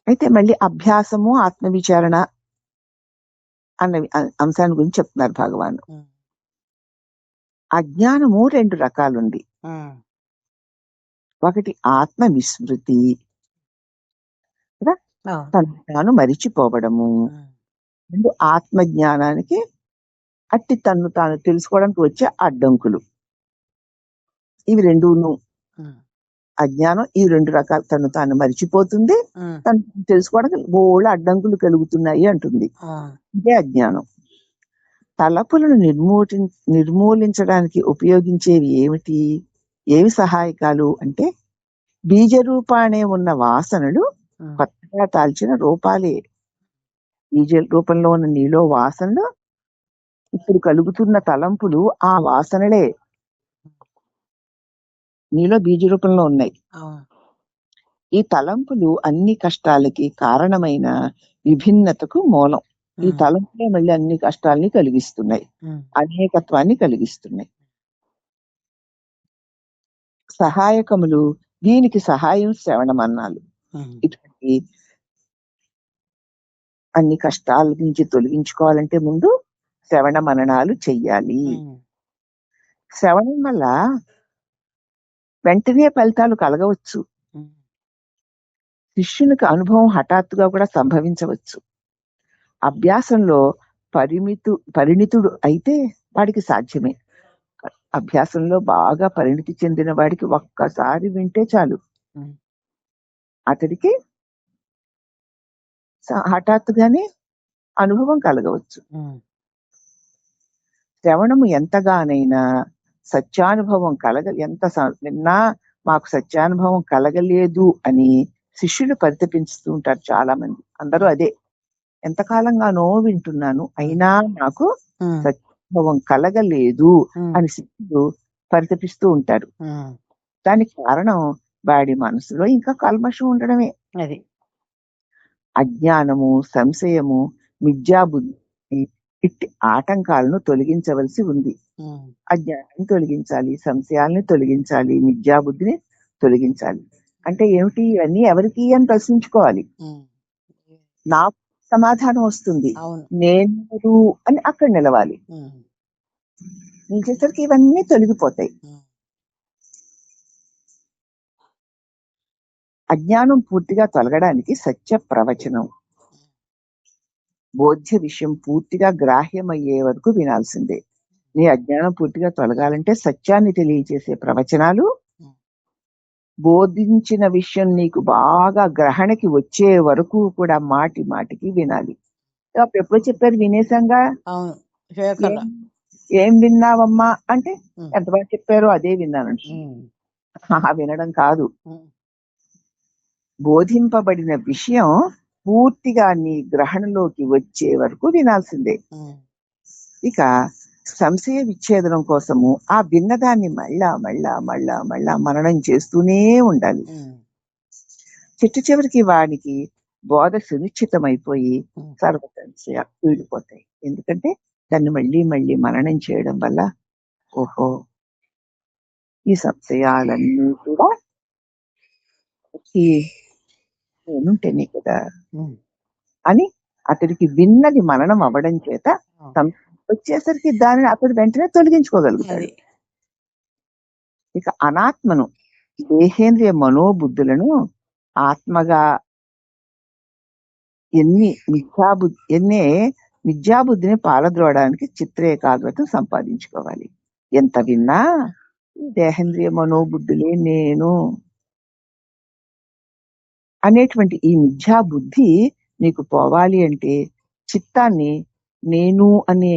అయితే మళ్ళీ అభ్యాసము ఆత్మవిచారణ అన్న అంశాన్ని గురించి చెప్తున్నారు భగవాన్. అజ్ఞానము 2 రకాలుంది. ఒకటి ఆత్మ విస్మృతి, తను తాను మరిచిపోవడము. రెండు ఆత్మజ్ఞానానికి అట్టి తను తాను తెలుసుకోవడానికి వచ్చే అడ్డంకులు. ఇవి రెండును అజ్ఞానం ఈ 2 రకాలు. తను తాను మరిచిపోతుంది, తను తెలుసుకోవడానికి బోళ్ళ అడ్డంకులు కలుగుతున్నాయి అంటుంది. ఇదే అజ్ఞానం. తలపులను నిర్మూలించడానికి ఉపయోగించేవి ఏమిటి, ఏవి సహాయకాలు అంటే బీజరూపానే ఉన్న వాసనలు కొత్తగా తాల్చిన రూపాలే. బీజ రూపంలో ఉన్న నీలో వాసనలు, ఇప్పుడు కలుగుతున్న తలంపులు ఆ వాసనలే నీలో బీజ రూపంలో ఉన్నాయి. ఈ తలంపులు అన్ని కష్టాలకి కారణమైన విభిన్నతకు మూలం. ఈ తలంపులే మళ్ళీ అన్ని కష్టాలని కలిగిస్తున్నాయి, అనేకత్వాన్ని కలిగిస్తున్నాయి. సహాయకములు, దీనికి సహాయం శ్రవణమన్నాలు. ఇటువంటి అన్ని కష్టాల నుంచి తొలగించుకోవాలంటే ముందు శ్రవణ మననాలు చెయ్యాలి. శ్రవణం వల్ల వెంటనే ఫలితాలు కలగవచ్చు. శిష్యునికి అనుభవం హఠాత్తుగా కూడా సంభవించవచ్చు. అభ్యాసంలో పరిణితుడు అయితే వాడికి సాధ్యమే. అభ్యాసంలో బాగా పరిణితి చెందిన వాడికి ఒక్కసారి వింటే చాలు, అతడికి హఠాత్తుగానే అనుభవం కలగవచ్చు. శ్రవణము ఎంతగానైనా సత్యానుభవం ఎంత విన్నా మాకు సత్యానుభవం కలగలేదు అని శిష్యులు పరితపిస్తూ ఉంటారు చాలా మంది. అందరూ అదే, ఎంతకాలంగానో వింటున్నాను అయినా నాకు సత్యానుభవం కలగలేదు అని శిష్యులు పరితపిస్తూ ఉంటారు. దానికి కారణం వాడి మనసులో ఇంకా కల్మషం ఉండడమే. అది అజ్ఞానము, సంశయము, మిథ్యాబుద్ధి ఇట్టి ఆటంకాలను తొలగించవలసి ఉంది. అజ్ఞానాన్ని తొలగించాలి, సంశయాల్ని తొలగించాలి, మిథ్యాబుద్ధిని తొలగించాలి. అంటే ఏమిటి ఇవన్నీ ఎవరికి అని ప్రశ్నించుకోవాలి. నాకు సమాధానం వస్తుంది, నేను అని అక్కడ నిలవాలి. నిలిచేసరికి ఇవన్నీ తొలగిపోతాయి. అజ్ఞానం పూర్తిగా తొలగడానికి సత్య ప్రవచనం, బోధ్య విషయం పూర్తిగా గ్రాహ్యమయ్యే వరకు వినాల్సిందే. నీ అజ్ఞానం పూర్తిగా తొలగాలంటే సత్యాన్ని తెలియజేసే ప్రవచనాలు, బోధించిన విషయం నీకు బాగా గ్రహణకి వచ్చే వరకు కూడా మాటి మాటికి వినాలి. అప్పుడు ఎప్పుడు చెప్పారు, వినేసంగా ఏం విన్నావమ్మా అంటే ఎంత బాగా చెప్పారో అదే విన్నానంట. వినడం కాదు, బోధింపబడిన విషయం పూర్తిగా నీ గ్రహణలోకి వచ్చే వరకు వినాల్సిందే. ఇక సంశయ విచ్ఛేదనం కోసము ఆ భిన్నదాన్ని మళ్ళా మళ్ళా మళ్ళా మళ్ళా మననం చేస్తూనే ఉండాలి. చివరికి వాడికి బోధ సునిశ్చితమైపోయి సర్వసంశయ వీడిపోతాయి. ఎందుకంటే దాన్ని మళ్ళీ మళ్ళీ మననం చేయడం వల్ల ఓహో ఈ సంశయాలన్నీ కూడా నేనుంటేనే కదా అని అతడికి విన్నది మననం అవ్వడం చేత వచ్చేసరికి దానిని అతడు వెంటనే తొలగించుకోగలుగుతాడు. ఇక అనాత్మను, దేహేంద్రియ మనోబుద్ధులను ఆత్మగా మిథ్యాబుద్ధిని పాలద్రోవడానికి చిత్రేకాగ్రత సంపాదించుకోవాలి. ఎంత విన్నా దేహేంద్రియ మనోబుద్ధులే నేను అనేటువంటి ఈ మిథ్యాబుద్ధి నీకు పోవాలి అంటే చిత్తాన్ని నేను అనే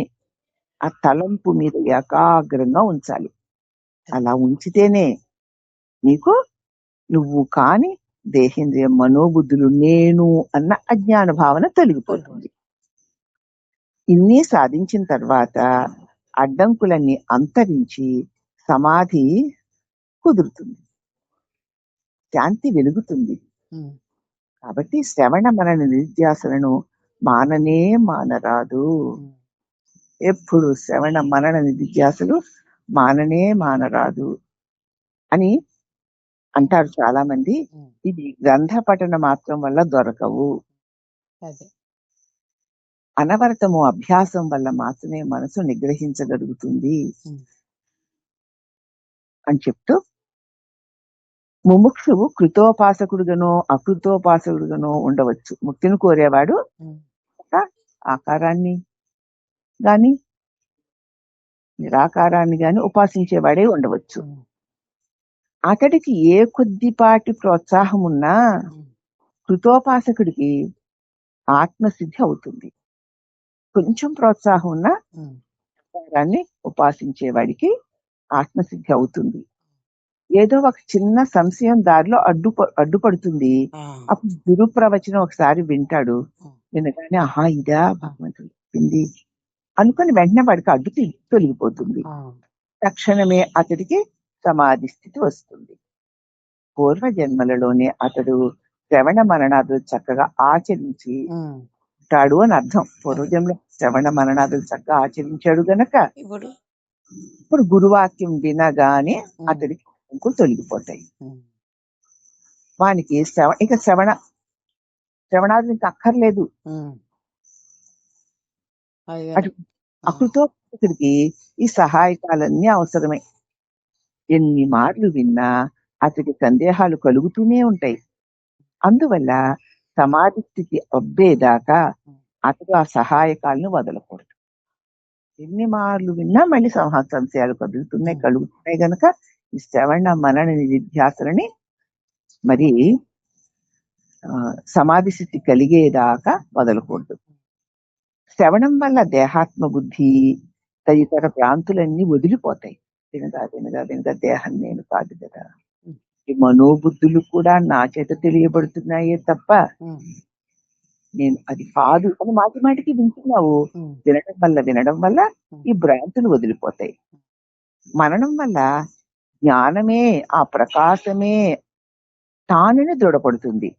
ఆ తలంపు మీద ఏకాగ్రంగా ఉంచాలి. అలా ఉంచితేనే నీకు నువ్వు కాని దేహేంద్రియ మనోబుద్ధులు నేను అన్న అజ్ఞాన భావన తొలగిపోతుంది. ఇన్ని సాధించిన తర్వాత అడ్డంకులన్నీ అంతరించి సమాధి కుదురుతుంది, శాంతి వెలుగుతుంది. కాబట్టి శ్రవణ మనన నిధ్యాసలను మాననే మానరాదు. ఎప్పుడు శ్రవణ మనన నిధ్యాసలు మాననే మానరాదు అని అంటారు చాలా మంది. ఇది గ్రంథ పఠన మాత్రం వల్ల దొరకవు, అనవరతము అభ్యాసం వల్ల మాత్రమే మనసు నిగ్రహించగలుగుతుంది అని చెప్తూ, ముముక్షువు కృతోపాసకుడుగానో అకృతోపాసకుడుగానో ఉండవచ్చు. ముక్తిని కోరేవాడు ఆకారాన్ని గాని నిరాకారాన్ని గాని ఉపాసించేవాడే ఉండవచ్చు. అతడికి ఏ కొద్దిపాటి ప్రోత్సాహం ఉన్నా కృతోపాసకుడికి ఆత్మసిద్ధి అవుతుంది. కొంచెం ప్రోత్సాహం ఉన్నా ఆకారాన్ని ఉపాసించేవాడికి ఆత్మసిద్ధి అవుతుంది. ఏదో ఒక చిన్న సంశయం దారిలో అడ్డుపడుతుంది. అప్పుడు గురు ప్రవచనం ఒకసారి వింటాడు. వినగానే ఆహా ఇదా భగవంతుడు చెప్పింది అనుకుని వెంటనే వాడికి అడ్డు తొలగిపోతుంది. తక్షణమే అతడికి సమాధి స్థితి వస్తుంది. పూర్వ జన్మలలోనే అతడు శ్రవణ మరణాదులు చక్కగా ఆచరించి ఉంటాడు అని అర్థం. పూర్వజన్మలో శ్రవణ మరణాదులు చక్కగా ఆచరించాడు గనక ఇప్పుడు గురువాక్యం వినగానే అతడికి తొలగిపోతాయి. వానికి ఇక శ్రవణాదులు ఇంకా అక్కర్లేదు. అటు అకృతోపాసకుడికి ఈ సహాయకాలన్నీ అవసరమే. ఎన్ని మార్లు విన్నా అతడికి సందేహాలు కలుగుతూనే ఉంటాయి. అందువల్ల సమాధి స్థితి అబ్బేదాకా అతడు ఆ సహాయకాలను వదలకూడదు. ఎన్ని మార్లు విన్నా మళ్ళీ సంశయాలు కలుగుతున్నాయి గనక ఈ శ్రవణ మనన నిధ్యాసలని మరి సమాధి స్థితి కలిగేదాకా వదలకూడదు. శ్రవణం వల్ల దేహాత్మ బుద్ధి తదితర భ్రాంతులన్నీ వదిలిపోతాయి. వినగా వినగా వినగా దేహం నేను కాదు కదా, ఈ మనోబుద్ధులు కూడా నా చేత తెలియబడుతున్నాయే తప్ప నేను అది కాదు అని మాటి మాటికి వింటున్నావు. వినడం వల్ల ఈ భ్రాంతులు వదిలిపోతాయి. మననం వల్ల జ్ఞానమే, ఆ ప్రకాశమే తానుని దృఢపడుతుంది.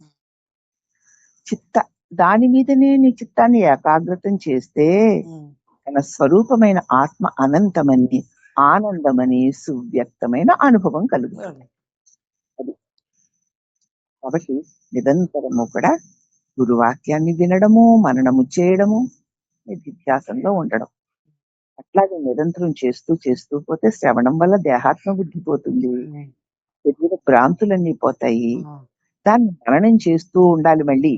దాని మీదనే నీ చిత్తాన్ని ఏకాగ్రతం చేస్తే తన స్వరూపమైన ఆత్మ అనంతమని, ఆనందమని, సువ్యక్తమైన అనుభవం కలుగుతుంది. కాబట్టి నిరంతరము కూడా గురువాక్యాన్ని వినడము, మననము చేయడము, నిధ్యాసంలో ఉండడం. అట్లాగే నిరంతరం చేస్తూ చేస్తూ పోతే శ్రవణం వల్ల దేహాత్మ బుద్ధి పోతుంది, శరీర భ్రాంతులన్నీ పోతాయి. దాన్ని మననం చేస్తూ ఉండాలి. మళ్ళీ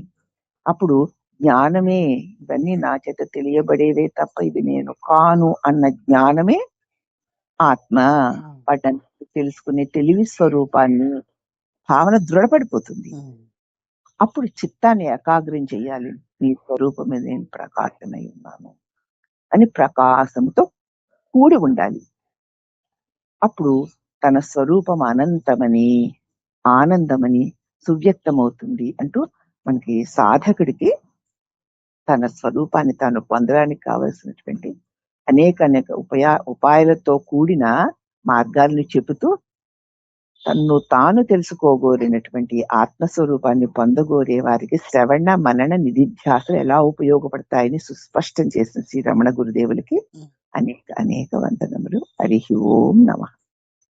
అప్పుడు జ్ఞానమే, ఇవన్నీ నా చేత తెలియబడేవే తప్ప ఇవి నేను కాను అన్న జ్ఞానమే ఆత్మ. వాటన్ని తెలుసుకునే తెలివి స్వరూపాన్ని భావన దృఢపడిపోతుంది. అప్పుడు చిత్తాన్ని ఏకాగ్రం చెయ్యాలి. నీ స్వరూపమే నేను ప్రకాశమై ఉన్నాను అని ప్రకాశంతో కూడి ఉండాలి. అప్పుడు తన స్వరూపం అనంతమని, ఆనందమని సువ్యక్తమవుతుంది అంటూ మనకి సాధకుడికి తన స్వరూపాన్ని తాను పొందడానికి కావలసినటువంటి అనేక ఉపాయాలతో కూడిన మార్గాలను చెబుతూ తన్ను తాను తెలుసుకోగోరినటువంటి ఆత్మస్వరూపాన్ని పొందగోరే వారికి శ్రవణ మనన నిధిధ్యాసలు ఎలా ఉపయోగపడతాయని సుస్పష్టం చేసిన శ్రీ రమణ గురుదేవులకి అనేక వందనములు. హరి ఓం నమః.